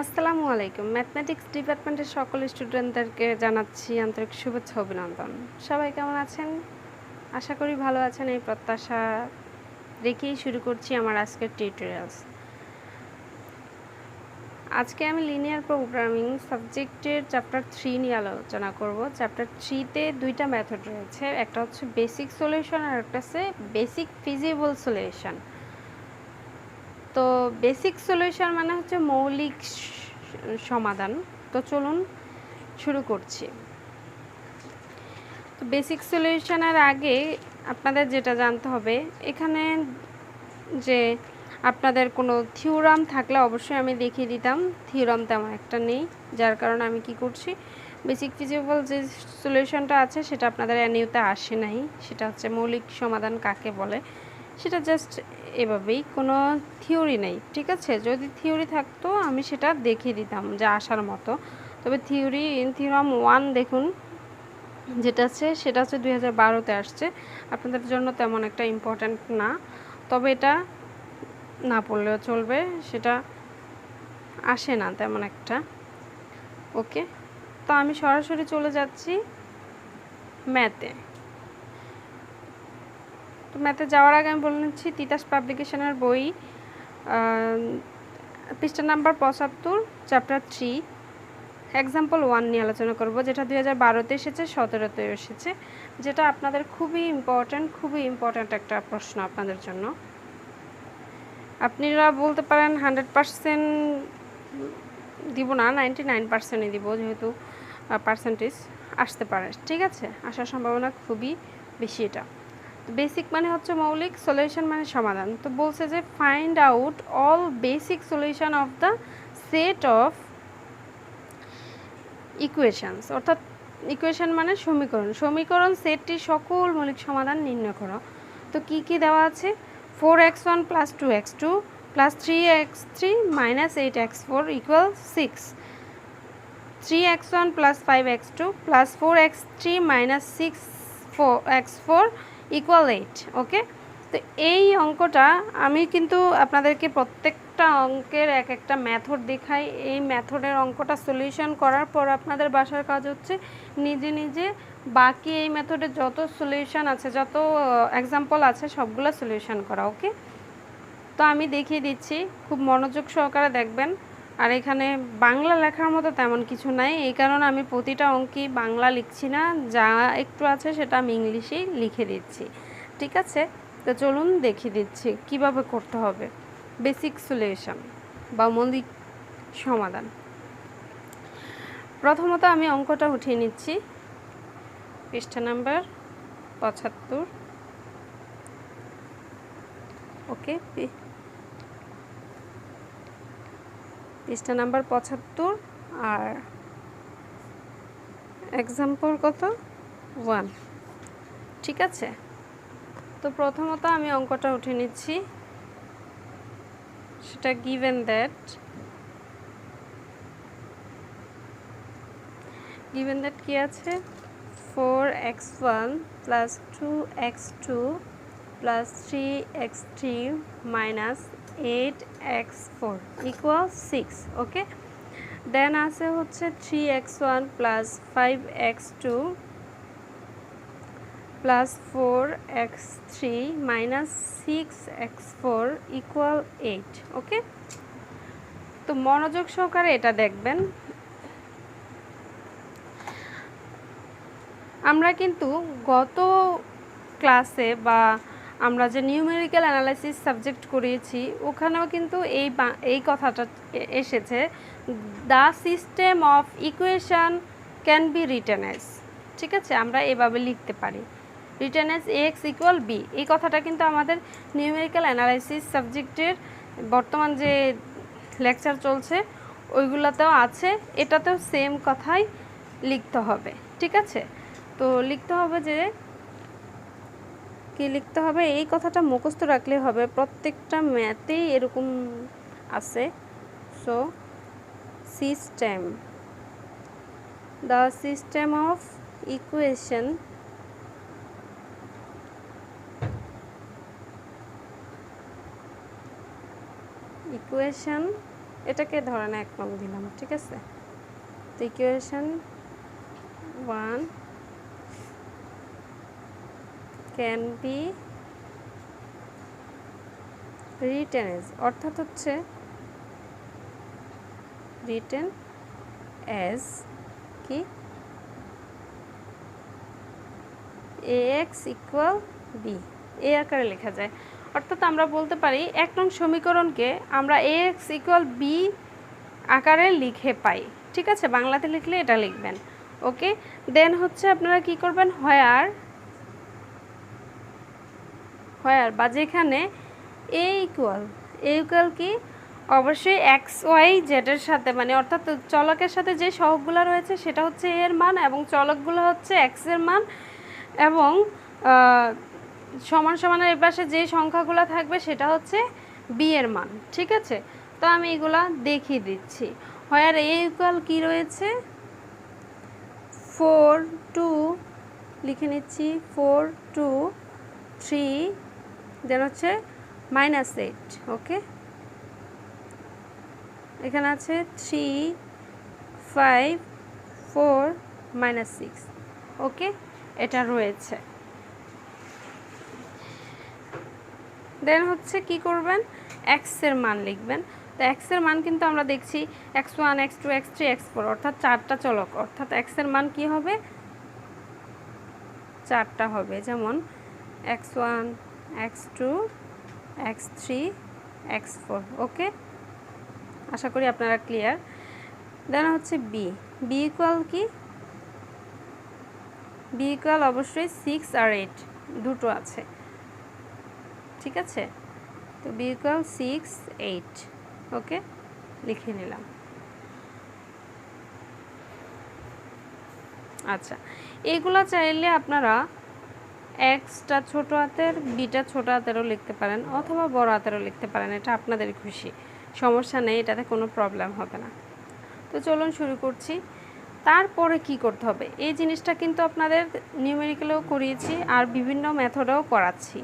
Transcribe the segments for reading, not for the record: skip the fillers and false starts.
আসসালামু আলাইকুম। ম্যাথমেটিক্স ডিপার্টমেন্টের সকল স্টুডেন্টদেরকে জানাচ্ছি আন্তরিক শুভেচ্ছা অভিনন্দন। সবাই কেমন আছেন? আশা করি ভালো আছেন, এই প্রত্যাশা রেখেই শুরু করছি আমার আজকের টিউটোরিয়ালস। আজকে আমি লিনিয়ার প্রোগ্রামিং সাবজেক্টের চ্যাপ্টার 3 নিয়ে আলোচনা করব। চ্যাপ্টার 3-তে দুইটা মেথড রয়েছে, একটা হচ্ছে বেসিক সলিউশন আর একটা হচ্ছে বেসিক ফিজিবল সলিউশন। তো বেসিক সলিউশন মানে হচ্ছে মৌলিক সমাধান। তো চলুন শুরু করছি। তো বেসিক সলিউশনের আগে আপনাদের যেটা জানতে হবে, এখানে যে আপনাদের কোনো থিওরাম থাকলে অবশ্যই আমি দেখিয়ে দিতাম। থিওরাম তেমন একটা নেই, যার কারণে আমি কি করছি, বেসিক ফিজিবল যে সলিউশনটা আছে সেটা আপনাদের এনইউতে আসে নাই। সেটা হচ্ছে মৌলিক সমাধান কাকে বলে, সেটা জাস্ট এভাবেই, কোনো থিওরি নেই, ঠিক আছে। যদি থিওরি থাকতো আমি সেটা দেখিয়ে দিতাম যে আসার মতো। তবে থিওরাম 1 দেখুন যেটা আছে, সেটা হচ্ছে 2012-তে আসছে। আপনাদের জন্য তেমন একটা ইম্পর্ট্যান্ট না, তবে এটা না পড়লেও চলবে, সেটা আসে না তেমন একটা। ওকে, তো আমি সরাসরি চলে যাচ্ছি ম্যাথে। তো ম্যাথে যাওয়ার আগে আমি বলে নিচ্ছি, তিতাস পাবলিকেশনের বই পৃষ্ঠা নাম্বার 75, চ্যাপ্টার 3, এক্সাম্পল 1 নিয়ে আলোচনা করব, যেটা 2012-তে এসেছে, 2017-তে এসেছে, যেটা আপনাদের খুবই ইম্পর্ট্যান্ট একটা প্রশ্ন আপনাদের জন্য। আপনারা বলতে পারেন 100% দিব না, 99%ই দিব, যেহেতু পার্সেন্টেজ আসতে পারে, ঠিক আছে, আসার সম্ভাবনা খুবই বেশি। এটা বেসিক মানে হচ্ছে মৌলিক, সলিউশন মানে সমাধান। তো বলছে যে find out all basic solution of the set of equations, অর্থাৎ ইকুয়েশন মানে সমীকরণ সেটটির সকল মৌলিক সমাধান নির্ণয় করো। তো কি কি দেওয়া আছে, 4x1 + 2x2 + 3x3 - 8x4 = 6, 3x1 + 5x2 + 4x3 - 6x4 = 8। ওকে, তো এই অঙ্কটা আমি কিন্তু আপনাদেরকে প্রত্যেকটা অঙ্কের এক একটা মেথড দেখাই। এই মেথডের অঙ্কটা সলিউশন করার পর আপনাদের বাসার কাজ হচ্ছে নিজে নিজে বাকি এই মেথডে যত সলিউশন আছে, যত এক্সাম্পল আছে, সবগুলো সলিউশন করা। ওকে, তো আমি দেখিয়ে দিচ্ছি, খুব মনোযোগ সহকারে দেখবেন। আর এখানে বাংলা লেখার মতো তেমন কিছু নাই, এই কারণে আমি প্রতিটা অঙ্কই বাংলা লিখছি না, যা একটু আছে সেটা আমি ইংলিশেই লিখে দিচ্ছি, ঠিক আছে। তো চলুন দেখিয়ে দিচ্ছি কিভাবে করতে হবে বেসিক সলিউশন বা মৌলিক সমাধান। প্রথমত আমি অঙ্কটা উঠিয়ে নিচ্ছি, পৃষ্ঠা নাম্বার 75। ওকে, পৃষ্ঠা নাম্বার 75 আর এক্সাম্পল কত 1, ঠিক আছে। তো প্রথমত আমি অঙ্কটা উঠে নিচ্ছি, সেটা গিভেন দ্যাট কি আছে, 4x1 + 2x2 + 3x3 - 8x4 = 6। ওকে, দেন আছে হচ্ছে 3x1 + 5x2 + 4x3 - 6x4 = 8। ওকে, তো মনোযোগ সহকারে এটা দেখবেন। আমরা কিন্তু গত ক্লাসে বা আমরা যে নিউমেরিক্যাল অ্যানালাইসিস সাবজেক্ট করিয়েছি, ওখানেও কিন্তু এই কথাটা এসেছে, the system of equation can be written as, ঠিক আছে, আমরা এভাবে লিখতে পারি, রিটেন অ্যাজ ax = b। এই কথাটা কিন্তু আমাদের নিউমেরিক্যাল অ্যানালাইসিস সাবজেক্টের বর্তমান যে লেকচার চলছে ওইগুলোতেও আছে, এটাতেও সেম কথাই লিখতে হবে, ঠিক আছে। তো লিখতে হবে যে কি লিখতে হবে, এই কথাটা মুখস্থ রাখলে হবে, প্রত্যেকটা ম্যাথেই এরকম আছে। So the system of equation এটাকে ধরেন 1 নং দিলাম, ঠিক আছে। তো equation 1 can be written as, অর্থাৎ হচ্ছে রিটেন এজ কি ax ইকুয়াল বি, এই আকারে লেখা যায়। অর্থাৎ আমরা বলতে পারি 1 নং সমীকরণকে আমরা ax ইকুয়াল বি আকারে লিখে পাই, ঠিক আছে। বাংলাতে লিখলে এটা লিখবেন, ওকে। দেন হচ্ছে আপনারা কি করবেন, হোয়ার বা যেখানে এ ইকুয়াল কি অবশ্যই এক্স ওয়াই জেডের সাথে, মানে অর্থাৎ চলকের সাথে যে সহগগুলো রয়েছে সেটা হচ্ছে এর মান এবং চলকগুলো হচ্ছে এক্স এর মান, এবং সমান সমানের এর পাশে যে সংখ্যাগুলো থাকবে সেটা হচ্ছে বি এর মান, ঠিক আছে। তো আমি এগুলা দেখিয়ে দিচ্ছি। হোয়ার এ ইকুয়াল কি রয়েছে 4 2 লিখে নিচ্ছি 4 2 3 দেন হচ্ছে -8, ওকে। এখানে আছে 3 5 4 -6, ওকে, এটা রয়েছে। দেন হচ্ছে কি করবেন, এক্স এর মান লিখবেন। তো এক্স এর মান কিন্তু আমরা দেখছি x1 x2 x3 x4 অর্থাৎ 4টা চলক, অর্থাৎ এক্স এর মান কি হবে 4টা হবে, যেমন x1 x2 x3 x4, ওকে। আশা করি আপনারা ক্লিয়ার। দেন হচ্ছে বি ইকুয়াল কি, বি ইকুয়াল অবশ্যই 6 আর 8 দুটো আছে, ঠিক আছে। তো বি ইকুয়াল 6 8, ওকে, লিখে নিলাম। আচ্ছা, এইগুলা চাইলে আপনারা এক্সটা ছোট হাতের বিটা ছোট হাতেরও লিখতে পারেন অথবা বড় হাতেরও লিখতে পারেন, এটা আপনাদের খুশি, সমস্যা নেই, এটাতে কোনো প্রবলেম হবে না। তো চলুন শুরু করছি। তারপরে কি করতে হবে, এই জিনিসটা কিন্তু আপনাদের নিউমেরিক্যালেও করিয়েছি আর বিভিন্ন মেথডেও করাচ্ছি।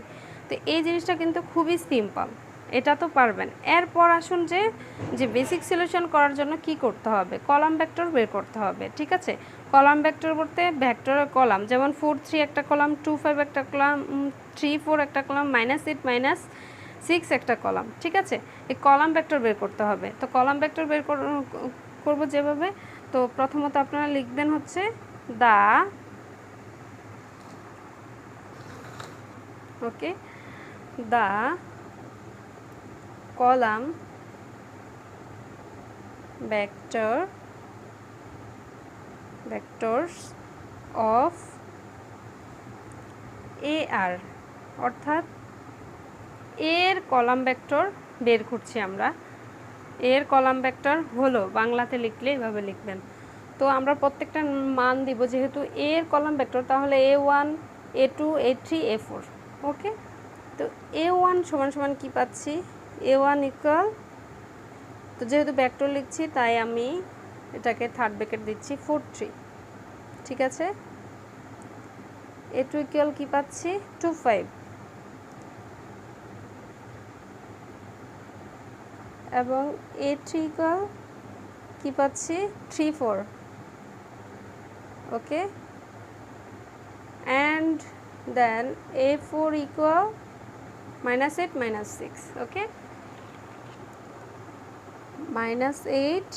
তো এই জিনিসটা কিন্তু খুবই সিম্পল, এটা তো পারবেন। এরপর আসুন যে বেসিক সলিউশন করার জন্য কি করতে হবে, কলাম ভেক্টর বের করতে হবে, ঠিক আছে। কলাম ভেক্টর বলতে ভেক্টরের কলাম, যেমন 4 3 একটা কলাম, 2 5 একটা কলাম, 3 4 একটা কলাম, -8 -6 একটা কলাম, ঠিক আছে। এই কলাম ভেক্টর বের করতে হবে। তো কলাম ভেক্টর বের করব যেভাবে, তো প্রথমত আপনারা লিখবেন হচ্ছে দা কলাম vectors of AR, অর্থাৎ এর কলাম ভেক্টর বের করছি আমরা। এর কলাম ভেক্টর হলো, বাংলাতে লিখলে এভাবে লিখবেন। তো আমরা প্রত্যেকটা মান দিব, যেহেতু এর কলাম ভেক্টর, তাহলে A1 A2 A3 A4, ওকে। তো A1 সমান সমান কি পাচ্ছি, A1 ইকুয়াল, তো যেহেতু ভেক্টর লিখছি তাই আমি এটাকে থার্ড ব্র্যাকেট দিচ্ছি 4 3, ঠিক আছে। A2 ইকুয়াল কি পাচ্ছি 2 5, এবং A3 ইকুয়াল কি পাচ্ছি 3 4, ওকে। অ্যান্ড দেন A4 ইকুয়াল -8 -6, ওকে, -8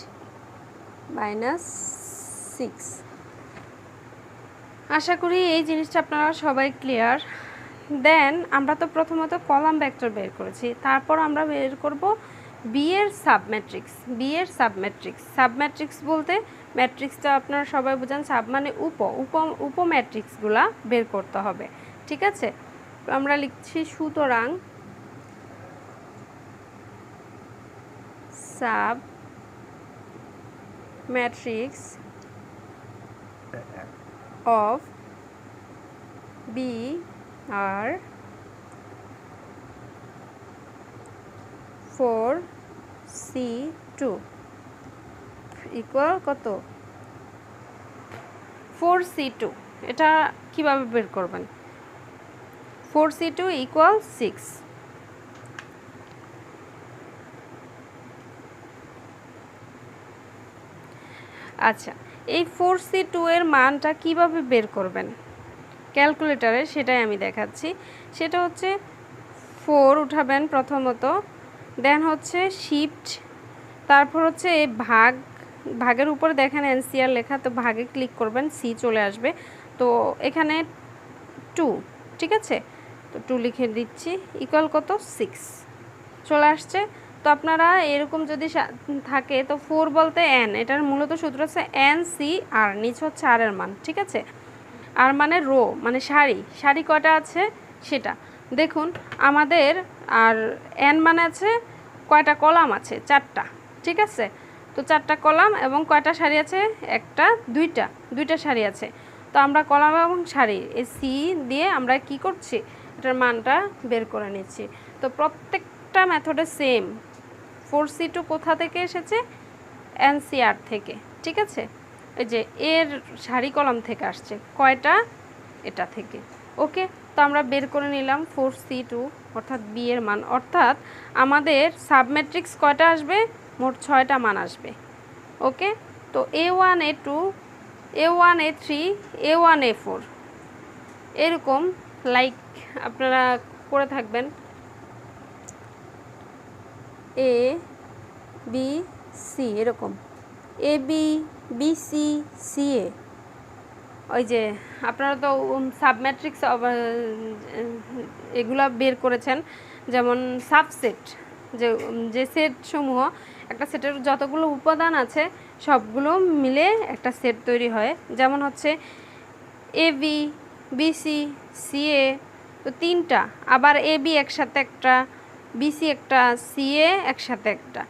-6। আশা করি এই জিনিসটা আপনারা সবাই ক্লিয়ার। দেন আমরা তো প্রথমত কলাম ভেক্টর বের করেছি, তারপর আমরা বের করব বি এর সাবম্যাট্রিক্স বলতে ম্যাট্রিক্সটা আপনারা সবাই বোঝেন, সাব মানে উপম্যাট্রিক্সগুলা বের করতে হবে, ঠিক আছে। আমরা লিখছি সুতরাং sub matrix of B are 4C2 equal কত 4C2। এটা কিভাবে বের করবেন, 4C2 ইকুয়াল 6। আচ্ছা, এই 4C2 এর মানটা কিভাবে বের করবেন ক্যালকুলেটরে সেটাই আমি দেখাচ্ছি। সেটা হচ্ছে 4 উঠাবেন প্রথমত, দেন হচ্ছে শিফট, তারপর হচ্ছে এই ভাগের উপরে দেখেন এনসিআর লেখা, তো ভাগে ক্লিক করবেন, সি চলে আসবে। তো এখানে 2, ঠিক আছে, তো 2 লিখে দিচ্ছি, ইকুয়াল কত 6 চলে আসছে। তো আপনারা এরকম যদি থাকে তো 4 বলতে এন, এটার মূলত সূত্র হচ্ছে এন সি আর, নিচ হচ্ছে আর এর মান, ঠিক আছে। আর মানে রো মানে সারি কয়টা আছে সেটা দেখুন আমাদের। আর এন মানে আছে কয়টা কলাম আছে, 4টা, ঠিক আছে। তো 4টা কলাম এবং কয়টা সারি আছে, একটা দুইটা সারি আছে। তো আমরা কলাম এবং সারি এই সি দিয়ে আমরা কি করছি, এটার মানটা বের করে নিচ্ছি। তো প্রত্যেকটা মেথডে সেম। 4C2 কোথা থেকে এসেছে, এনসিআর থেকে, ঠিক আছে। এই যে এর সারি কলাম থেকে আসছে কয়টা, এটা থেকে। ওকে, তো আমরা বের করে নিলাম 4C2 অর্থাৎ বি এর মান, অর্থাৎ আমাদের সাবমেট্রিক্স কয়টা আসবে, মোট 6টা মান আসবে। ওকে, তো A1 A2 A1 A3 A1 A4 এরকম লাইক আপনারা করে থাকবেন। এ বি সি এরকম, A B B C C এ। ওই যে আপনারা তো সাবম্যাট্রিক্স এগুলা বের করেছেন, যেমন সাবসেট, যে সেটসমূহ, একটা সেটের যতগুলো উপাদান আছে সবগুলো মিলে একটা সেট তৈরি হয়। যেমন হচ্ছে এ বি বিসি সিএ, তো 3টা, আবার এ বি একসাথে একটা, বিসি একটা, সিএ একসাথে একটা,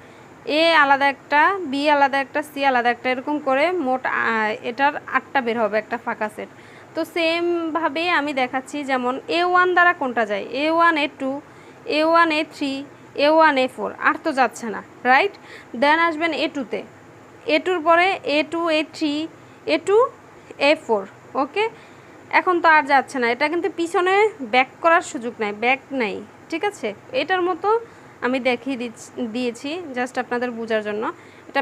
এ আলাদা একটা, বি আলাদা একটা, সি আলাদা একটা, এরকম করে মোট এটার 8টা বের হবে একটা ফাঁকা সেট। তো সেমভাবে আমি দেখাচ্ছি, যেমন A1 দ্বারা কোনটা যায়, A1 A2 A1 A3 A1 A4, আর তো যাচ্ছে না, রাইট। দেন আসবেন A2-তে, A2-র পরে A2 A3 A2 A4। ওকে, এখন তো আর যাচ্ছে না, এটা কিন্তু পিছনে ব্যাক করার সুযোগ নাই, ব্যাক নাই, ঠিক আছে। এটার মতো আমি দেখিয়ে দিয়েছি জাস্ট আপনাদের বোঝার জন্য। এটা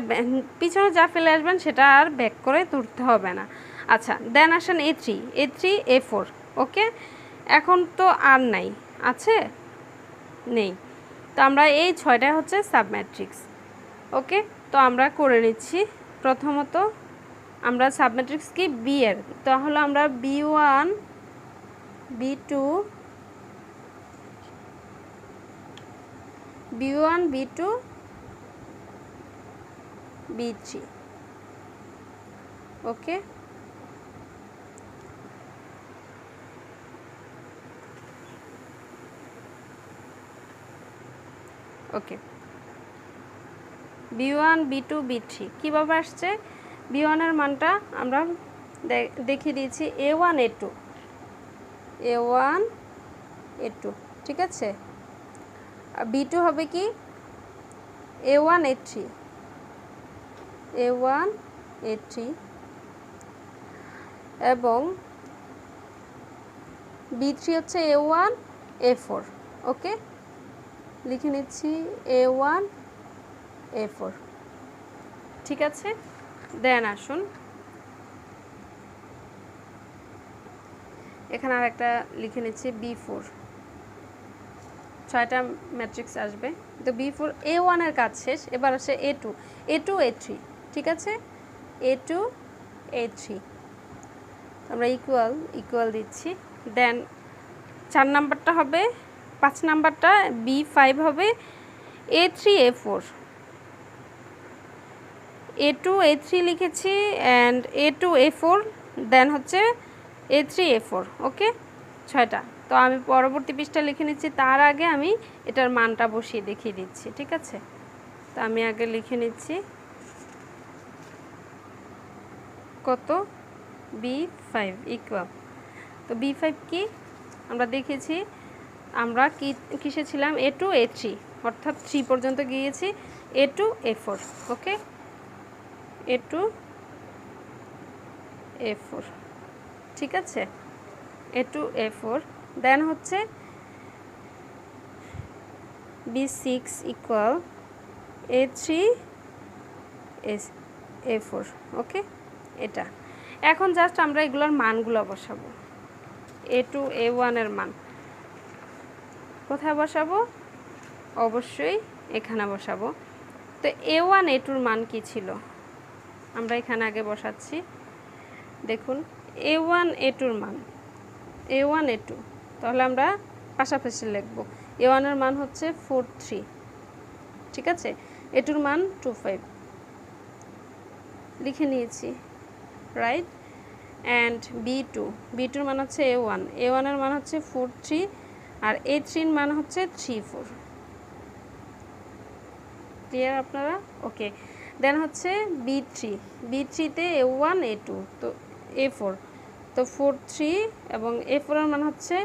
পিছনে যা ফেলে আসবেন সেটা আর ব্যাক করে তুলতে হবে না। আচ্ছা, দেন আসেন A3 A4। ওকে, এখন তো আর নাই, আছে নেই, তো আমরা এই 6টা হচ্ছে সাবম্যাট্রিক্স। ওকে, তো আমরা করে নিচ্ছি। প্রথমত আমরা সাবম্যাট্রিক্স কি বি এর, তাহলে আমরা B1 B2 B2 B3। ওকে, ওকে, B1 B2 B3 কীভাবে আসছে, B1 এর মানটা আমরা দেখিয়ে দিয়েছি A1 A2, ঠিক আছে। আর B2 হবে কি A1 A3 এবং B3 হচ্ছে A1 A4। ওকে, লিখে নিচ্ছি A1 A4, ঠিক আছে। দেন আসুন এখানে আর একটা লিখে নিচ্ছি B4, 6টা ম্যাট্রিক্স আসবে। তো B4 A1 এর কাজ শেষ, এবার আসে A2 A3, ঠিক আছে, A2 A3 আমরা ইকুয়াল দিচ্ছি। দেন 4 নাম্বারটা হবে, 5 নাম্বারটা B5 হবে A3 A4, A2 A3 লিখেছি অ্যান্ড A2 A4, দেন হচ্ছে A3 A4। ওকে, 6টা। তো আমি পরবর্তী পৃষ্ঠা লিখে নিচ্ছি, তার আগে আমি এটার মানটা বসিয়ে দেখিয়ে দিচ্ছি, ঠিক আছে। তো আমি আগে লিখে নিচ্ছি কত, B5 ইকুয়াল, তো B5 কি আমরা দেখেছি, আমরা কিসে ছিলাম, A2 A3, অর্থাৎ 3 পর্যন্ত গিয়েছি, A2 A4। ওকে, A2 A4, ঠিক আছে, A2 A4। দেন হচ্ছে B6 ইকুয়াল A3 A4 ওকে। এটা এখন জাস্ট আমরা এগুলোর মানগুলো বসাবো। A2 A1 এর মান কোথায় বসাবো? অবশ্যই এখানে বসাবো। তো A1 A2 এর মান কি ছিল? আমরা এখানে আগে বসাচ্ছি। দেখুন A1 A2 এর মান A1 A2, তাহলে আমরা পাশাপাশি লিখব। A1 এর মান হচ্ছে 43, ঠিক আছে। A2 এর মান 25 লিখে নিয়েছি, রাইট। অ্যান্ড B2 এর মান হচ্ছে A1 এর মান হচ্ছে 43 আর A3 এর মান হচ্ছে 34। ক্লিয়ার আপনারা? ওকে। দেন হচ্ছে B3 তে A1 A2 তো A4, তো 43 এবং A4 এর মান হচ্ছে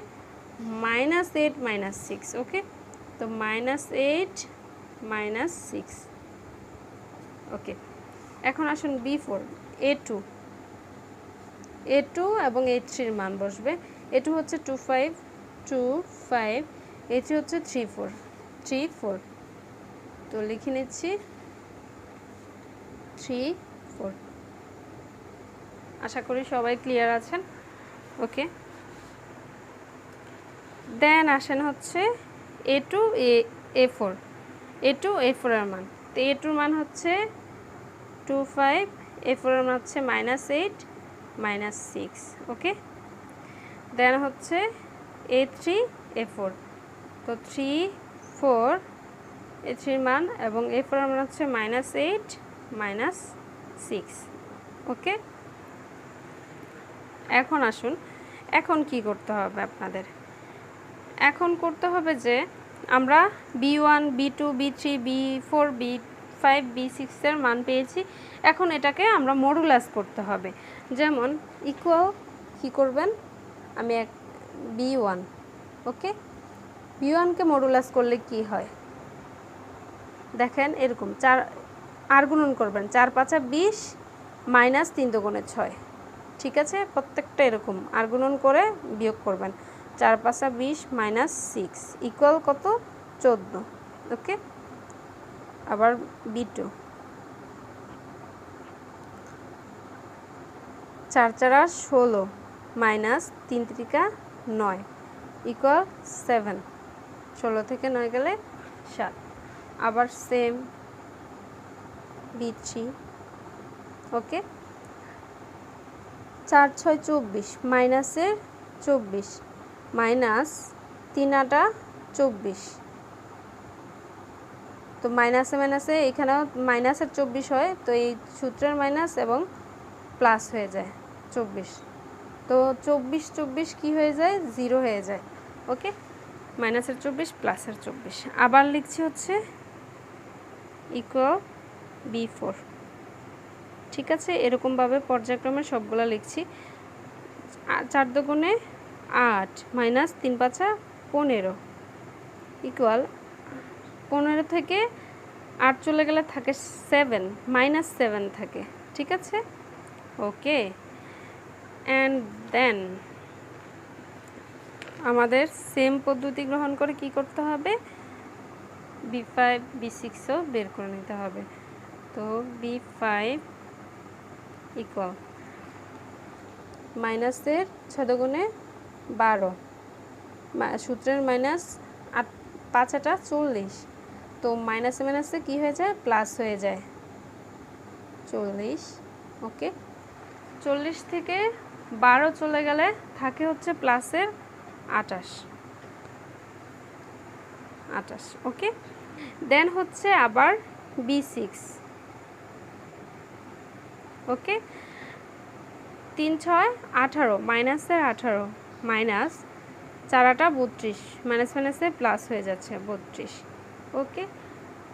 -8 -6, ওকে। তো -8 -6, ওকে। এখন আসুন B4 A2 এবং A3 এর মান বসবে। A2 হচ্ছে 25 A3 হচ্ছে 34, তো লিখে নিচ্ছি 34। আশা করি সবাই ক্লিয়ার আছেন, ওকে। দেন আসেন হচ্ছে A2 A4 এর মান। তো A2 এর মান হচ্ছে 25, A4 এর মান হচ্ছে -8 -6, ওকে। দেন হচ্ছে A3 A4, তো 3 4 A3 এর মান এবং A4 এর মান হচ্ছে -8 -6, ওকে। এখন আসুন, এখন কি করতে হবে আপনাদের? এখন করতে হবে যে আমরা B1 B2 B3 B4 B5 B6 এর মান পেয়েছি। এখন এটাকে আমরা মডুলাস করতে হবে। যেমন ইকুয়াল কি করবেন? আমি এক B1, ওকে। B1 কে মডুলাস করলে কি হয় দেখেন, এরকম 4 আর গুণন করবেন, 4 5 20 -3 দুগুণে 6, ঠিক আছে। প্রত্যেকটা এরকম আর গুণন করে বিয়োগ করবেন। 4 5 20 -6 ইকুয়াল কত? 14, ওকে। আবার B2 4 4 16 -3 3 9 ইকুয়াল 7, 16 থেকে 9 গেলে 7। আবার সেম B3, ওকে। 4 6 24 মাইনাসের 24 -3 8 24, তো মাইনাসে এখানেও মাইনাসের 24 হয়, তো এই সূত্রের মাইনাস এবং প্লাস হয়ে যায় 24, তো 24 24 কি হয়ে যায়? 0 হয়ে যায়, ওকে। মাইনাসের 24 প্লাসের 24। আবার লিখছি হচ্ছে ইকুয়াল B4, ঠিক আছে। এরকমভাবে পর্যায়ক্রমে সবগুলো লিখছি। 4 দুগুণে 8 -3 5 15 ইকুয়াল 15 থেকে 8 চলে গেলে থাকে 7 -7 থাকে, ঠিক আছে, ওকে। অ্যান্ড দেন আমাদের সেম পদ্ধতি গ্রহণ করে কি করতে হবে? B5 B6ও বের করে নিতে হবে। তো B5 ইকুয়াল মাইনাসের 6 দুগুণে 12, সূত্রের মাইনাস 5 8 40, তো মাইনাসে মাইনাসে কী হয়ে যায়? প্লাস হয়ে যায় 40, ওকে। 40 থেকে 12 চলে গেলে থাকে হচ্ছে প্লাসের 28, ওকে। দেন হচ্ছে আবার B6, ওকে। 3 6 18 মাইনাসের 18 মাইনাস 4 8 32, মাইনাস মাইনাসে প্লাস হয়ে যাচ্ছে 32, ওকে।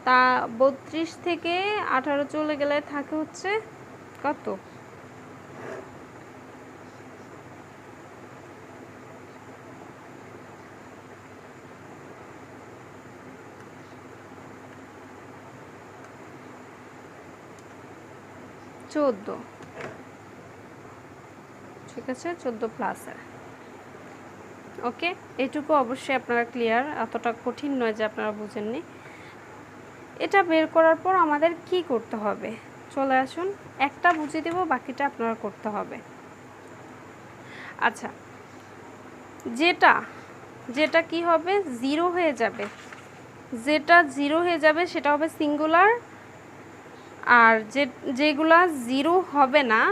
তা 32 থেকে 18 চলে গেলে থাকে হচ্ছে কত? চোদ্দ, ঠিক আছে, 14 প্লাসের, ওকে। এটুকু অবশ্যই আপনারা ক্লিয়ার, এতটা কঠিন নয় যে আপনারা বুঝেননি। এটা বের করার পর আমাদের কি করতে হবে? চলে আসুন, একটা বুঝিয়ে দেব, বাকিটা আপনারা করতে হবে। আচ্ছা, যেটা কি হবে, জিরো হয়ে যাবে, যেটা জিরো হয়ে যাবে সেটা হবে সিঙ্গুলার, আর যেগুলা জিরো হবে না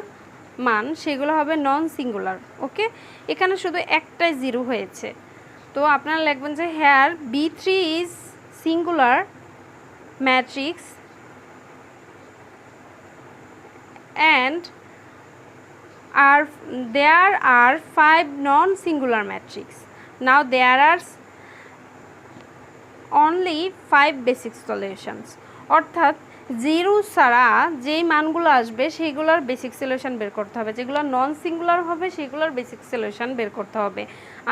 মান সেগুলো হবে নন সিঙ্গুলার। ওকে, এখানে শুধু একটাই জিরো হয়েছে, তো আপনারা লিখবেন যে here B3 is singular matrix and there are 5 non-singular matrix. Now there are only 5 basic solutions. অর্থাৎ জিরো ছাড়া যেই মানগুলো আসবে সেইগুলোর বেসিক সলিউশন বের করতে হবে, যেগুলো নন সিঙ্গুলার হবে সেগুলোর বেসিক সলিউশন বের করতে হবে।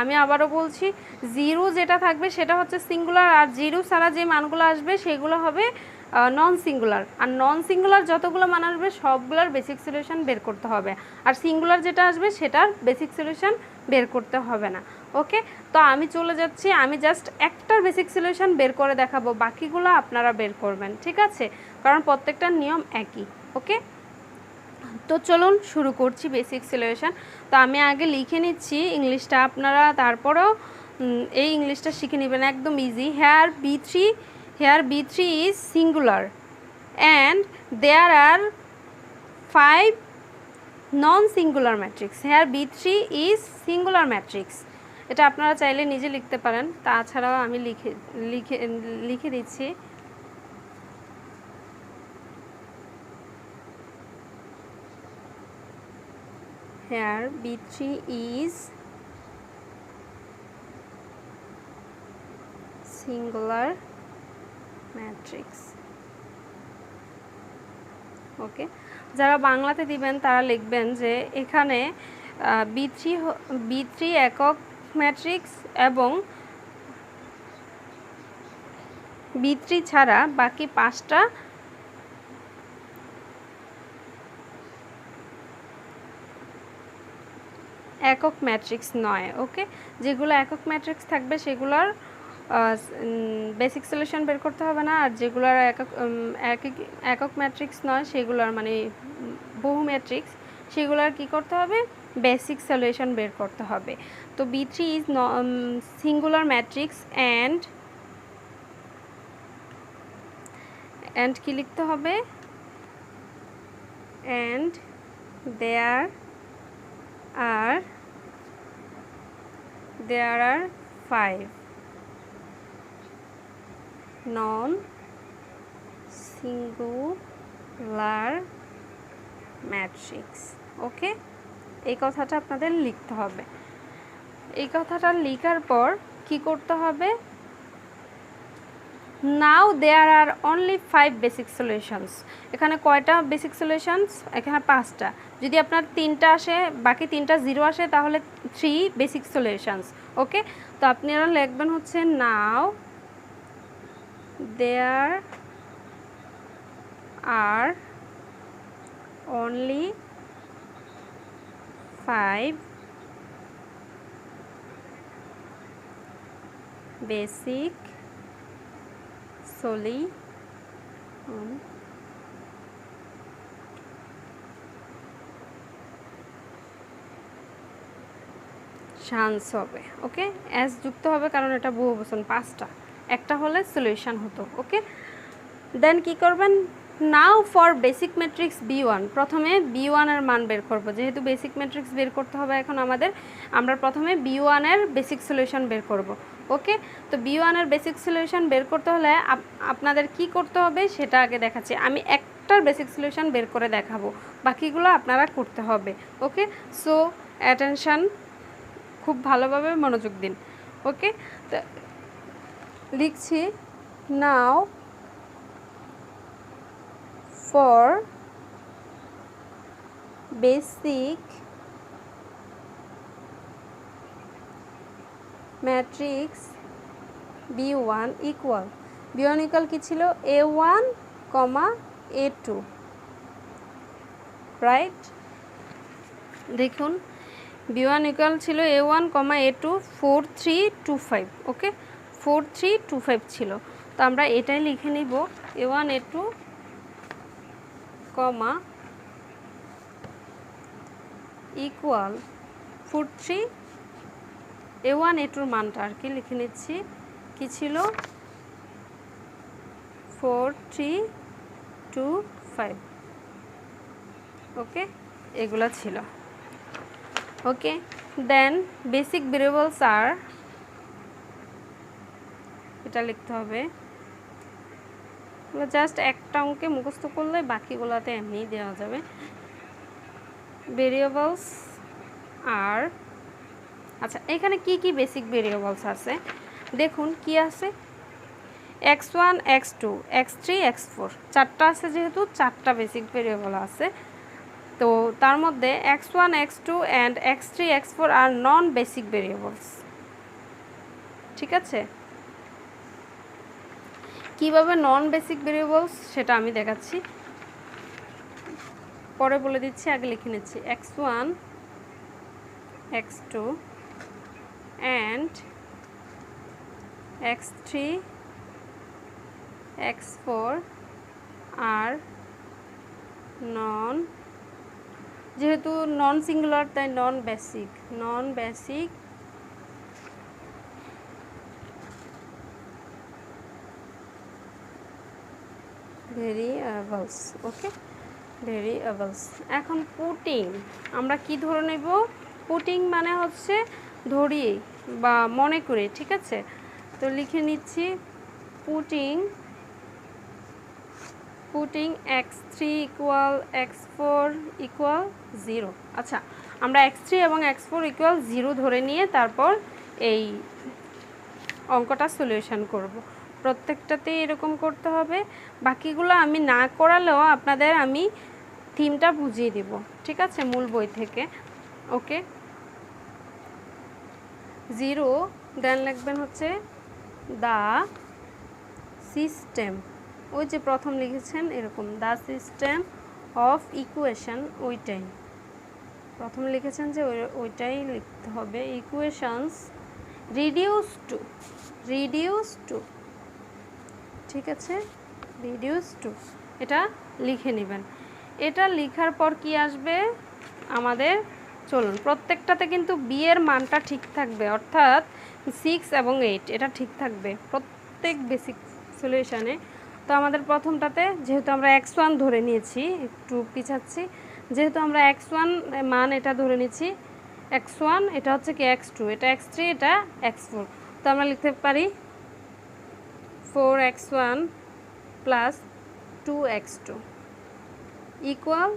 আমি আবারও বলছি, জিরো যেটা থাকবে সেটা হচ্ছে সিঙ্গুলার, আর জিরো ছাড়া যে মানগুলো আসবে সেগুলো হবে নন সিঙ্গুলার, আর নন সিঙ্গুলার যতগুলো মান আসবে সবগুলোর বেসিক সলিউশন বের করতে হবে, আর সিঙ্গুলার যেটা আসবে সেটার বেসিক সলিউশন বের করতে হবে না। ওকে, তো আমি চলে যাচ্ছি, আমি জাস্ট একটার বেসিক সলিউশন বের করে দেখাবো, বাকিগুলো আপনারা বের করবেন, ঠিক আছে, কারণ প্রত্যেকটার নিয়ম একই। ওকে, তো চলুন শুরু করছি বেসিক সলিউশন। তো আমি আগে লিখে নিচ্ছি ইংলিশটা, আপনারা তারপরেও এই ইংলিশটা শিখে নেবেন, একদম easy. Here B3 is singular and there are 5 non-singular matrix. Here B3 is singular matrix. এটা আপনারা চাইলে নিজে লিখতে পারেন, তাছাড়াও আমি লিখে দিচ্ছি। Here B3 is singular matrix. ওকে, যারা বাংলাতে দিবেন তারা লিখবেন যে এখানে B3 একক ম্যাট্রিক্স এবং B3 ছাড়া বাকি 5টা একক ম্যাট্রিক্স নয়। ওকে, যেগুলো একক ম্যাট্রিক্স থাকবে সেগুলোর বেসিক সলিউশন বের করতে হবে না, আর যেগুলোর একক ম্যাট্রিক্স নয় সেগুলোর মানে বহু ম্যাট্রিক্স, সেগুলোর কি করতে হবে, বেসিক সলিউশন বের করতে হবে। তো B3 is singular matrix and কি লিখতে হবে, and there are 5 non-singular matrix. ওকে, এই কথাটা আপনাদের লিখতে হবে। এই কথাটা লেখার পর কি করতে হবে, নাও দেয়ার আর অনলি 5 বেসিক সলিউশনস। এখানে কয়টা বেসিক সলিউশনস, এখানে 5টা। যদি আপনার 3টা আসে, বাকি 3টা জিরো আসে, তাহলে 3 বেসিক সলিউশনস। ওকে, তো আপনারা লিখবেন হচ্ছে নাও দেয়ার আর অনলি 5 বেসিক সলিউশনস হবে। ওকে, অ্যাস যুক্ত হবে কারণ এটা বহুবচন, 5টা, একটা হলে সলিউশন হতো। ওকে, দেন কি করবেন, নাও ফর বেসিক ম্যাট্রিক্স B1, প্রথমে B1 এর মান বের করব, যেহেতু বেসিক ম্যাট্রিক্স বের করতে হবে এখন আমাদের, আমরা প্রথমে B1 এর বেসিক সলিউশন বের করব। ওকে, তো B1 এর বেসিক সলিউশন বের করতে হলে আপনাদের কি করতে হবে সেটা আগে দেখাচ্ছি। আমি একটার বেসিক সলিউশন বের করে দেখাবো, বাকিগুলো আপনারা করতে হবে। ওকে, সো অ্যাটেনশন, খুব ভালোভাবে মনোযোগ দিন। ওকে, তো লিখছি, নাও for basic matrix B1 equal কি ছিল, A1, A2, রাইট। দেখুন B1 ইকুয়াল ছিল A1, A2, 4 3 2 5। ওকে, 4 3 2 5 ছিল, তো আমরা এটাই লিখে নিব, A1 A2 কমা ইকুয়াল ফুট 3 a1 a2 মানটা আর কি লিখে নিচ্ছি কি ছিল 4325 ওকে এগুলা ছিল ওকে দেন বেসিক ভেরিয়েবলস আর এটা লিখতে হবে জাস্ট একটা অঙ্কে মুখস্থ করলে বাকিগুলোতে এমনিই দেওয়া যাবে ভেরিয়েবলস আর আচ্ছা এখানে কি কি বেসিক ভেরিয়েবলস আছে দেখুন কি আছে x1 x2 x3 x4 চারটা আছে যেহেতু চারটা বেসিক ভেরিয়েবল আছে তো তার মধ্যে x1 x2 and x3 x4 আর নন বেসিক ভেরিয়েবলস ঠিক আছে কিভাবে নন বেসিক ভেরিয়েবলস সেটা আমি দেখাচ্ছি পরে বলে দিচ্ছি আগে লিখে নিচ্ছি x1 x2 and x3 x4 আর নন যেহেতু নন সিঙ্গুলার তাই নন বেসিক ভেরিয়েবলস ওকে ভেরিয়েবলস এখন পুটিং আমরা কি ধরে নেব পুটিং মানে হচ্ছে ধরিয়ে বা মনে করে ঠিক আছে তো লিখে নিচ্ছি putting x3 equal x4 equal 0 আচ্ছা আমরা x3 এবং x4 ইকুয়াল 0 ধরে নিয়ে তারপর এই অঙ্কটা সলিউশন করব প্রত্যেকটাতে এরকম করতে হবে বাকিগুলো আমি না করালেও আপনাদের আমি থিমটা বুঝিয়ে দিব ঠিক আছে মূল বই থেকে ওকে 0 দেন লিখবেন হচ্ছে দা সিস্টেম ওই যে প্রথম লিখেছেন এরকম দা সিস্টেম অফ ইকুয়েশন ওইটাই প্রথম লিখেছেন যে ওইটাই লিখতে হবে ইকুয়েশনস রিডিউস টু ঠিক আছে রিডিউস টু এটা লিখে নেবেন এটা লেখার পর কি আসবে আমাদের চলুন প্রত্যেকটাতে কিন্তু বি এর মানটা ঠিক থাকবে অর্থাৎ 6 এবং 8 এটা ঠিক থাকবে প্রত্যেক বেসিক সলিউশনে তো আমাদের প্রথমটাতে যেহেতু আমরা x1 ধরে নিয়েছি একটু পিছাচ্ছি যেহেতু আমরা x1 মান এটা ধরে নিয়েছি x1 এটা হচ্ছে কি x2 এটা x3 এটা x4 তো আমরা লিখতে পারি 4x1 প্লাস 2x2 ইকুয়াল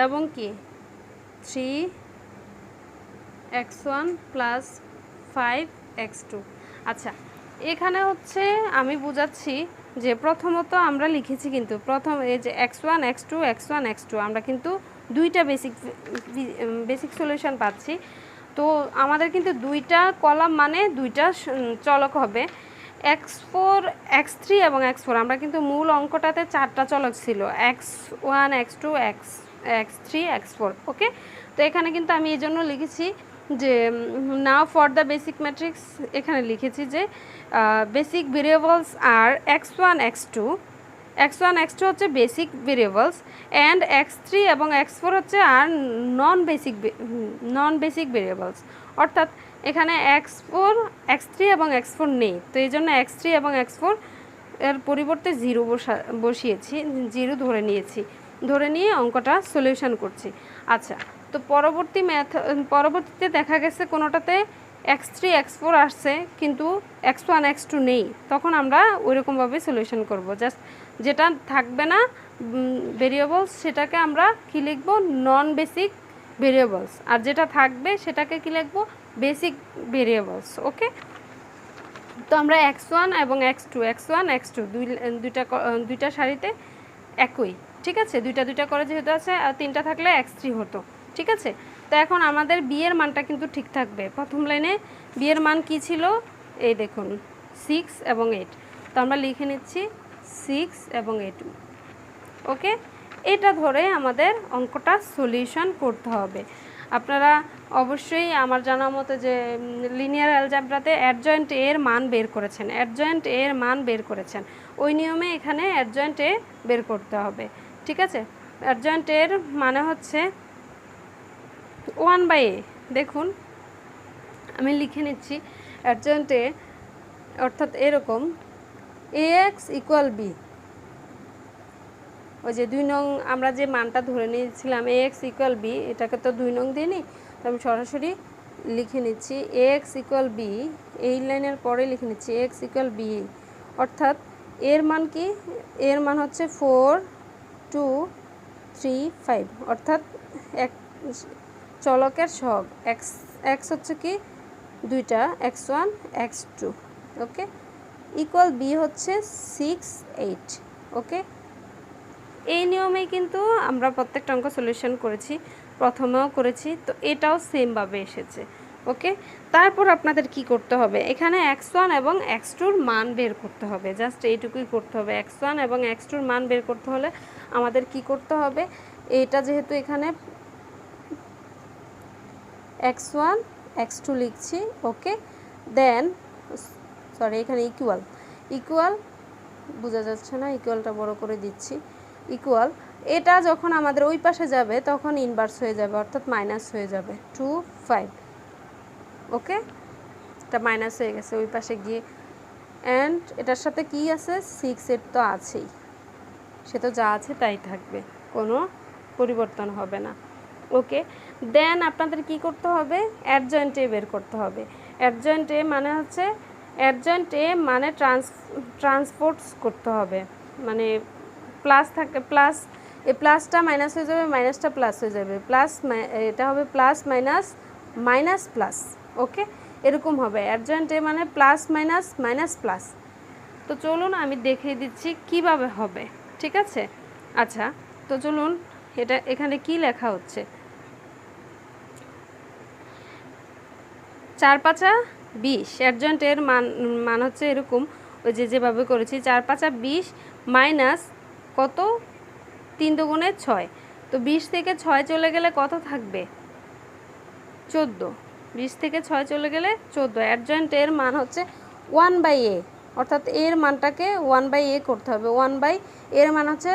এবং কি 3x1 প্লাস 5x2 আচ্ছা এখানে হচ্ছে আমি বুঝাচ্ছি যে প্রথমত আমরা লিখেছি কিন্তু প্রথম এই যে x1 x2 x1 x2 আমরা কিন্তু দুইটা বেসিক সলিউশন পাচ্ছি তো আমাদের কিন্তু দুইটা কলাম মানে দুইটা চলক হবে x4 x3 এবং x4 আমরা কিন্তু মূল অঙ্কটাতে চারটা চলক ছিল x1 x2 x3 x4 ওকে তো এখানে কিন্তু আমি এই জন্য লিখেছি যে now for the basic matrix এখানে লিখেছি যে বেসিক ভেরিয়েবলস আর x1 x2 হচ্ছে বেসিক ভেরিয়েবলস অ্যান্ড x3 এবং x4 হচ্ছে আর নন বেসিক ভেরিয়েবলস অর্থাৎ এখানে x4 x3 এবং x4 নেই তো এই জন্য x3 এবং x4 এর পরিবর্তে 0 বসিয়েছি 0 ধরে নিয়ে অঙ্কটা সলিউশন করছি আচ্ছা তো পরবর্তীতে দেখা গেছে কোনোটাতে x3 x4 আসছে কিন্তু x1 x2 নেই তখন আমরা ওইরকমভাবে সলিউশন করব জাস্ট যেটা থাকবে না ভেরিয়েবলস সেটাকে আমরা কি লিখব নন বেসিক ভেরিয়েবলস আর যেটা থাকবে সেটাকে কি লিখব বেসিক ভেরিয়েবলস ওকে তো আমরা x1 এবং x1 x2 দুইটা সারিতে একই ঠিক আছে দুইটা করে যেহেতু আছে আর তিনটা থাকলে x3 হতো ঠিক আছে তো এখন আমাদের বি এর মানটা কিন্তু ঠিক থাকবে প্রথম লাইনে বি এর মান কি ছিল এই দেখুন 6 এবং 8 তো আমরা লিখে নিচ্ছি 6 এবং 8 ওকে এটা ধরে আমাদের অঙ্কটা সলিউশন করতে হবে আপনারা অবশ্যই আমার জানা মতে যে লিনিয়ার অ্যালজেব্রাতে অ্যাডজয়েন্ট এর মান বের করেছেন ওই নিয়মে এখানে অ্যাডজয়েন্ট এ বের করতে হবে ঠিক আছে। অ্যাডজয়েন্টের মানে হচ্ছে 1/a। দেখুন আমি লিখে নিচ্ছি অ্যাডজয়েন্টে অর্থাৎ এরকম ax ইকুয়াল b, ওই যে 2 নং আমরা যে মানটা ধরে নিয়েছিলাম ax ইকুয়াল b, এটাকে তো 2 নং দিইনি, তো আমি সরাসরি লিখে নিচ্ছি ax ইকুয়াল b। এই লাইনের পরে লিখে নিচ্ছি ax ইকুয়াল b, অর্থাৎ এর মান কি, এর মান হচ্ছে 4 2 3 5, অর্থাৎ এক চলকের সহগ x হচ্ছে কি দুইটা x1 x2, ওকে, ইকুয়াল b হচ্ছে 6 8, ওকে। এই নিয়মেই কিন্তু আমরা প্রত্যেকটা অঙ্ক সলিউশন করেছি, প্রথমেও করেছি, তো এটাও সেমভাবে এসেছে, ওকে। তারপর আপনাদের কি করতে হবে, এখানে x1 এবং x2-র মান বের করতে হবে, জাস্ট এইটুকুই করতে হবে। x1 এবং x2-র মান বের করতে হলে আমাদের কি করতে হবে, এটা যেহেতু এখানে x1 x2 লিখছি, ওকে, দেন সরি এখানে ইকুয়াল বোঝা যাচ্ছে না, ইকুয়ালটা বড় করে দিচ্ছি, ইকুয়াল এটা যখন আমাদের ওই পাশে যাবে তখন ইনভার্স হয়ে যাবে, অর্থাৎ মাইনাস হয়ে যাবে 2 5, ওকে, এটা মাইনাস হয়ে গেছে ওই পাশে গিয়ে। অ্যান্ড এটার সাথে কি আছে 6 8 তো আছেই, সে তো যা আছে তাই থাকবে, কোনো পরিবর্তন হবে না, ওকে। দেন আপনাদের কি করতে হবে, অ্যাডজয়েন্টে বের করতে হবে। অ্যাডজয়েন্টে মানে হচ্ছে অ্যাডজয়েন্টে মানে ট্রান্সপোর্টস করতে হবে, মানে প্লাস থাকে, প্লাস এই প্লাসটা মাইনাস হয়ে যাবে, মাইনাসটা প্লাস হয়ে যাবে, প্লাস এটা হবে প্লাস মাইনাস মাইনাস প্লাস, ওকে, এরকম হবে। অ্যাডজয়েন্টে মানে প্লাস মাইনাস মাইনাস প্লাস। তো চলুন আমি দেখিয়ে দিচ্ছি কিভাবে হবে, ঠিক আছে। আচ্ছা, তো চলুন এটা এখানে কি লেখা হচ্ছে, 4 5 20, অ্যাডজয়েন্টের মান হচ্ছে এরকম, ওই যে যেভাবে করেছি 4 5 20 মাইনাস কত 3 দুগুণে 6, তো 20 থেকে 6 চলে গেলে কত থাকবে 14, 20 থেকে 6 চলে গেলে 14। অ্যাডজয়েন্টের মান হচ্ছে 1/a, অর্থাৎ এর মানটাকে 1/a করতে হবে। 1/a এর মান হচ্ছে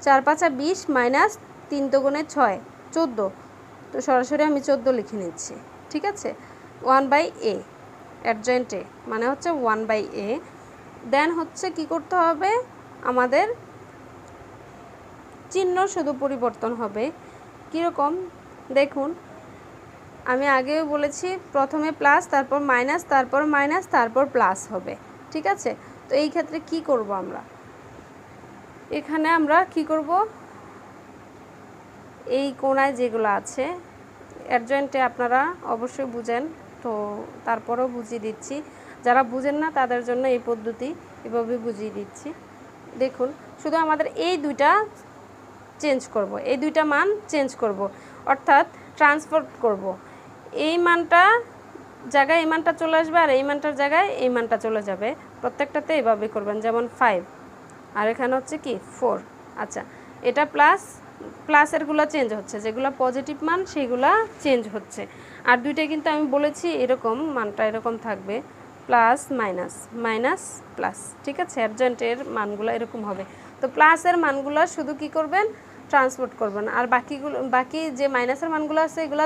4 5 20 মাইনাস 3 দুগুণে 6 14, তো সরাসরি আমি 14 লিখে নিচ্ছি, ঠিক আছে। 1/a অ্যাডজয়েন্টে মানে হচ্ছে 1/a। দেন হচ্ছে কি করতে হবে, আমাদের চিহ্ন শুধু পরিবর্তন হবে, কীরকম দেখুন, আমি আগেও বলেছি প্রথমে প্লাস, তারপর মাইনাস, তারপর মাইনাস, তারপর প্লাস হবে, ঠিক আছে। তো এই ক্ষেত্রে কি করব আমরা, এখানে আমরা কি করব, এই কোণায় যেগুলো আছে অ্যাডজয়েন্টে আপনারা অবশ্যই বুঝেন, তো তারপরেও বুঝিয়ে দিচ্ছি, যারা বুঝেন না তাদের জন্য এই পদ্ধতি এভাবে বুঝিয়ে দিচ্ছি। দেখুন শুধু আমাদের এই দুইটা চেঞ্জ করব, এই দুইটা মান চেঞ্জ করব, অর্থাৎ ট্রান্সফার করব, এই মানটা জায়গায় এই মানটা চলে আসবে, আর এই মানটার জায়গায় এই মানটা চলে যাবে, প্রত্যেকটাতে এভাবে করবেন, যেমন 5 আর এখানে হচ্ছে কি 4। আচ্ছা, এটা প্লাসেরগুলো চেঞ্জ হচ্ছে, যেগুলো পজিটিভ মান সেইগুলা চেঞ্জ হচ্ছে, আর দুইটা কিন্তু আমি বলেছি এরকম মানটা এরকম থাকবে, প্লাস মাইনাস মাইনাস প্লাস, ঠিক আছে। অ্যাডজয়েন্টের মানগুলো এরকম হবে, তো প্লাসের মানগুলো শুধু কি করবেন ট্রান্সপোর্ট করবেন, আর বাকি যে মাইনাসের মানগুলো আছে এগুলো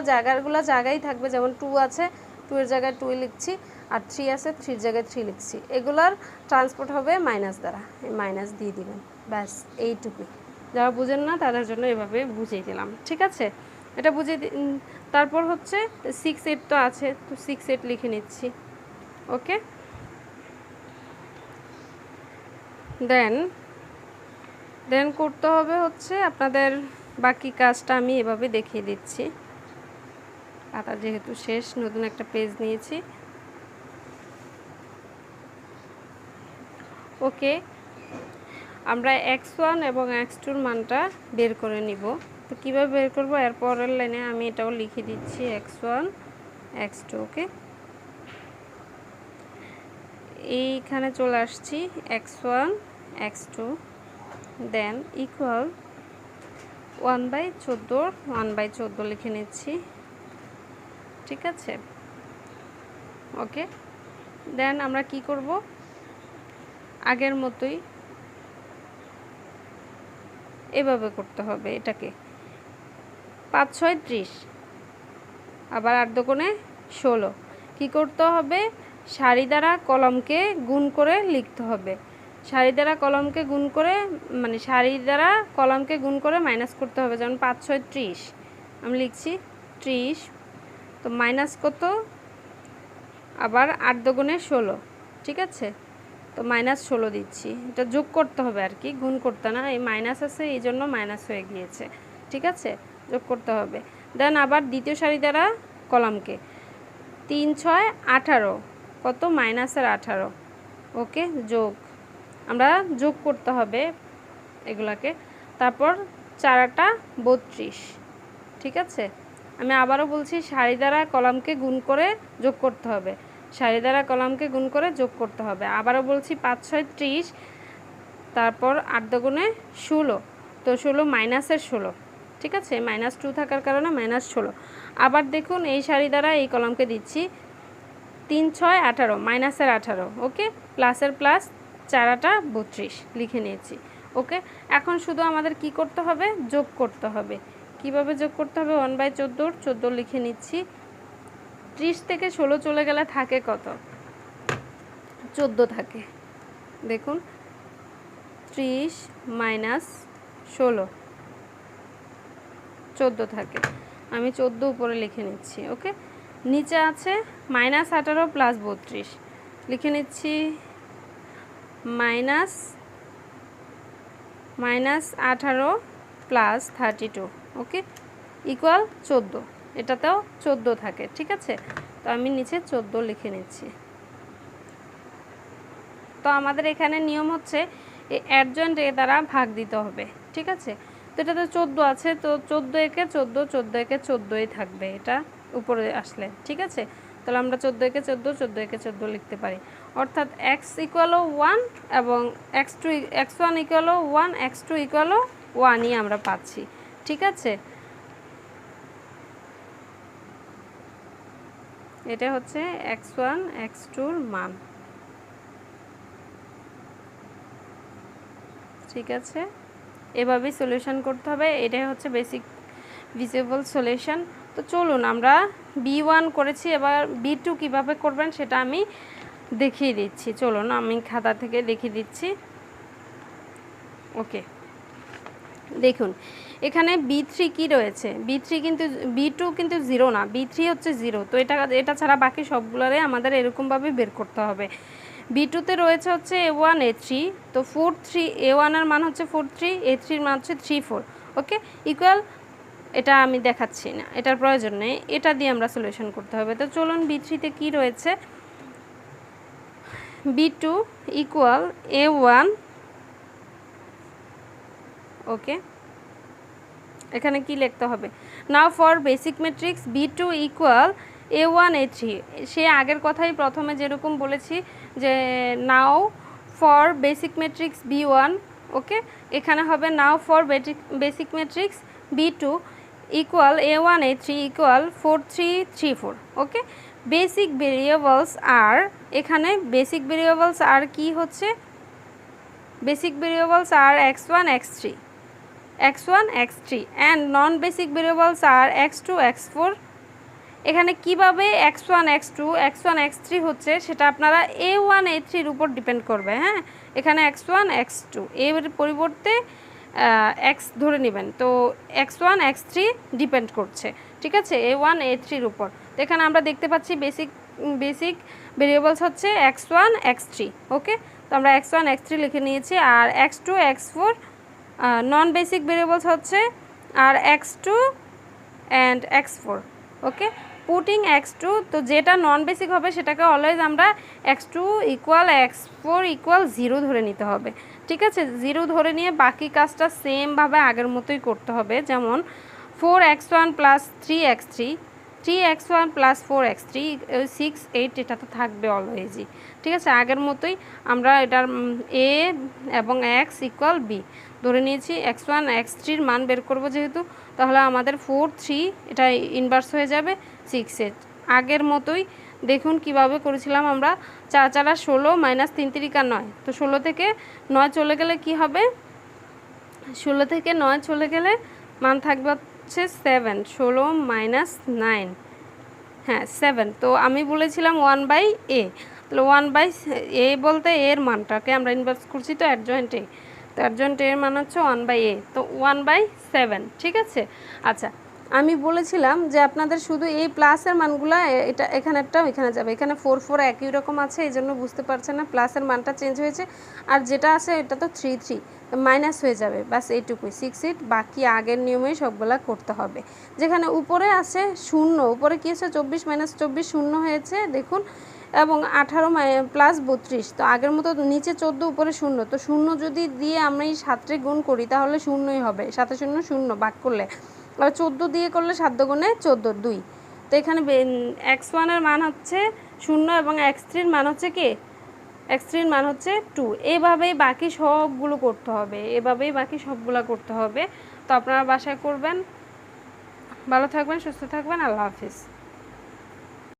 জায়গায় থাকবে, যেমন 2 আছে 2 এর জায়গায় 2 লিখছি, আর 3 আছে 3 এর জায়গায় 3 লিখছি, এগুলার ট্রান্সপোর্ট হবে মাইনাস দ্বারা, এই মাইনাস দিয়ে দিবেন, ব্যাস এইটুকুই। যারা বুঝেন না তাদের জন্য এভাবে বুঝিয়ে দিলাম, ঠিক আছে। এটা তারপর হচ্ছে 6 8 তো আছে, তো 6 8 লিখে নিচ্ছি, ওকে। দেন করতে হবে হচ্ছে আপনাদের বাকি কাজটা আমি এভাবে দেখিয়ে দিচ্ছি, খাতা যেহেতু শেষ নতুন একটা পেজ নিয়েছি, ওকে। আমরা x1 এবং x2-র মানটা বের করে নিব, তো কীভাবে বের করব, এর পরের লাইনে আমি এটাও লিখে দিচ্ছি x1 x2, ওকে। এইখানে চলে আসছি x1 x2, দেন ইকুয়াল 1/14 লিখে নিচ্ছি, ঠিক আছে, ওকে। দেন আমরা কি করব, আগের মতোই এভাবে করতে হবে এটাকে। 5 6 30, আবার 8 দুগুণে 16। কী করতে হবে? সারি দ্বারা কলমকে গুণ করে লিখতে হবে। সারি দ্বারা কলমকে গুণ করে, মানে সারি দ্বারা কলমকে গুণ করে মাইনাস করতে হবে। যেমন 5 6 30, আমি লিখছি 30, তো মাইনাস কত? আবার 8 দুগুণে 16, ঠিক আছে? তো মাইনাস 16 দিচ্ছি। এটা যোগ করতে হবে আর কি, গুণ করতে না। এই মাইনাস আছে এই জন্য মাইনাস হয়ে গিয়েছে, ঠিক আছে? যোগ করতে হবে। দেন আবার দ্বিতীয় সারি দ্বারা কলামকে 3 6 18, কত? মাইনাসের 18, ওকে? যোগ, আমরা যোগ করতে হবে এগুলাকে। তারপর 4 8 32, ঠিক আছে? আমি আবারও বলছি, সারি দ্বারা কলামকে গুণ করে যোগ করতে হবে। সারি দ্বারা কলামকে গুণ করে যোগ করতে হবে। আবারও বলছি 5 6 30, তারপর 8 দুগুণে 16, তো 16 মাইনাসের 16, ঠিক আছে? -2 থাকার কারণে -16। আবার দেখুন এই সারি দ্বারা এই কলামকে দিচ্ছি 3 6 18, মাইনাসের 18, ওকে? প্লাসের প্লাস, 4 8 32 লিখে নিয়েছি, ওকে? এখন শুধু আমাদের কি করতে হবে? যোগ করতে হবে। কিভাবে যোগ করতে হবে? 1/14, 14 লিখে নিচ্ছি। 30 থেকে 16 চলে গেলে থাকে কত? 14 থাকে। দেখুন 30 মাইনাস 16, 14 থাকে। আমি 14 উপরে লিখে নিচ্ছি, ওকে? নিচে আছে -18 প্লাস 32, লিখে নিচ্ছি -18 প্লাস 32, ওকে? ইকুয়াল 14। এটাতেও 14 থাকে, ঠিক আছে? তো আমি নিচে 14 লিখে নিচ্ছি। তো আমাদের এখানে নিয়ম হচ্ছে এই অ্যাডজয়েন্ট এ দ্বারা ভাগ দিতে হবে, ঠিক আছে? তো এটাতে 14 আছে, তো 14 একে 14, 14 একে 14ই থাকবে এটা উপরে আসলে, ঠিক আছে? তাহলে আমরা 14 একে 14, 14 একে 14 লিখতে পারি। অর্থাৎ x ইকুয়াল 1 এবং x1 ইকুয়াল 1, x2 ইকুয়াল 1ই আমরা পাচ্ছি, ঠিক আছে? এটা হচ্ছে x1 x2-র মান, ঠিক আছে? এভাবেই সলিউশন করতে হবে। এটাই হচ্ছে বেসিক ভিজিবল সলিউশন। তো চলুন আমরা B1 করেছি, এবার B2 কিভাবে করবেন সেটা আমি দেখিয়ে দিচ্ছি। চলুন আমি খাতা থেকে দেখিয়ে দিচ্ছি, ওকে? দেখুন এখানে B3 কি রয়েছে? B2 কিন্তু 0 না, B3 হচ্ছে 0। তো এটা ছাড়া বাকি সবগুলোরে আমাদের এরকমভাবে বের করতে হবে। B2-তে রয়েছে হচ্ছে A1 A3, তো 4 3, A1 এর মান হচ্ছে 4 3, A3 এর মান হচ্ছে 3 4, ওকে? ইকুয়াল, এটা আমি দেখাচ্ছি না, এটার প্রয়োজন নেই, এটা দিয়ে আমরা সলিউশন করতে হবে। তো চলুন B3-তে কি রয়েছে? B2 ইকুয়াল A1, ওকে? এখানে কি লিখতে হবে? Now for basic matrix B2 equal A1 A3, সে আগের কথাই প্রথমে যেরকম বলেছি যে now for basic matrix B1, okay? এখানে হবে now for basic matrix B2 equal A1 A3 equal 4 3 3 4, okay? Basic variables আর, এখানে বেসিক ভেরিয়েবলস আর কি হচ্ছে? বেসিক ভেরিয়েবলস আর x1 x3 and non-basic variables are x2 x4। এখানে কিভাবে x1 x3 হচ্ছে সেটা আপনারা A1 A3-র উপর ডিপেন্ড করবে, হ্যাঁ? এখানে x1 x2 এর পরিবর্তে x ধরে নেবেন, তো x1 x3 ডিপেন্ড করছে, ঠিক আছে? A1 A3-র উপর। তো এখানে আমরা দেখতে পাচ্ছি বেসিক ভেরিয়েবলস হচ্ছে x1 x3, ওকে? তো আমরা x1 x3 লিখে নিয়েছি। আর x2 x4 নন বেসিক ভেরিয়েবলস হচ্ছে আর x2 and x4, okay? Putting x2, তো যেটা নন বেসিক হবে সেটাকে অলওয়েজ আমরা x2 ইকুয়াল x4 ইকুয়াল 0 ধরে নিতে হবে, ঠিক আছে? 0 ধরে নিয়ে বাকি কাজটা সেমভাবে আগের মতোই করতে হবে। যেমন 4x1 plus 3x3, 3x1 plus 4x3 6 8, এটা তো থাকবে অলওয়েজই, ঠিক আছে? আগের মতোই আমরা এটার a এবং x ইকুয়াল b ধরে নিয়েছি। x1 x3-র মান বের করব যেহেতু, তাহলে আমাদের 4 3 এটা ইনভার্স হয়ে যাবে 6 8, আগের মতোই। দেখুন কিভাবে করেছিলাম আমরা। 4 4 16 -3 3 9, তো 16 থেকে 9 চলে গেলে কি হবে? 16 থেকে 9 চলে গেলে মান থাকবে হচ্ছে 7, 16 মাইনাস 9, হ্যাঁ 7। তো আমি বলেছিলাম 1/a, তাহলে 1/a বলতে এর মানটাকে আমরা ইনভার্স করছি তো অ্যাডজয়েন্টে, তো অ্যাডজয়েন্টে এর মান হচ্ছে 1/a, তো 1/7, ঠিক আছে। আচ্ছা, আমি বলেছিলাম যে আপনাদের শুধু এই প্লাসের মানগুলো এটা এখানেরটাও এখানে যাবে, এখানে 4 4 একই রকম আছে, এই জন্য বুঝতে পারছেন না, প্লাসের মানটা চেঞ্জ হয়েছে, আর যেটা আছে এটা তো 3 3 মাইনাস হয়ে যাবে, বাস এইটুকুই 6 8, বাকি আগের নিয়মেই সবগুলা করতে হবে। যেখানে উপরে আছে 0, উপরে কী আছে 24 মাইনাস 24 0 হয়েছে দেখুন, এবং 18 প্লাস 32, তো আগের মতো নিচে 14 উপরে 0, তো 0 যদি দিয়ে আমরা এই 7 গুণ করি তাহলে 0ই হবে, 7 0 0 ভাগ করলে, আর 14 দিয়ে করলে 7 গুণে 14 2, তো এখানে x1 এর মান হচ্ছে 0 এবং x3 এর মান হচ্ছে কি, x3 এর মান হচ্ছে 2। এইভাবেই বাকি সবগুলো করতে হবে, এভাবেই বাকি সবগুলো করতে হবে। তো আপনারা বাসায় করবেন। ভালো থাকবেন, সুস্থ থাকবেন, আল্লাহ হাফিজ।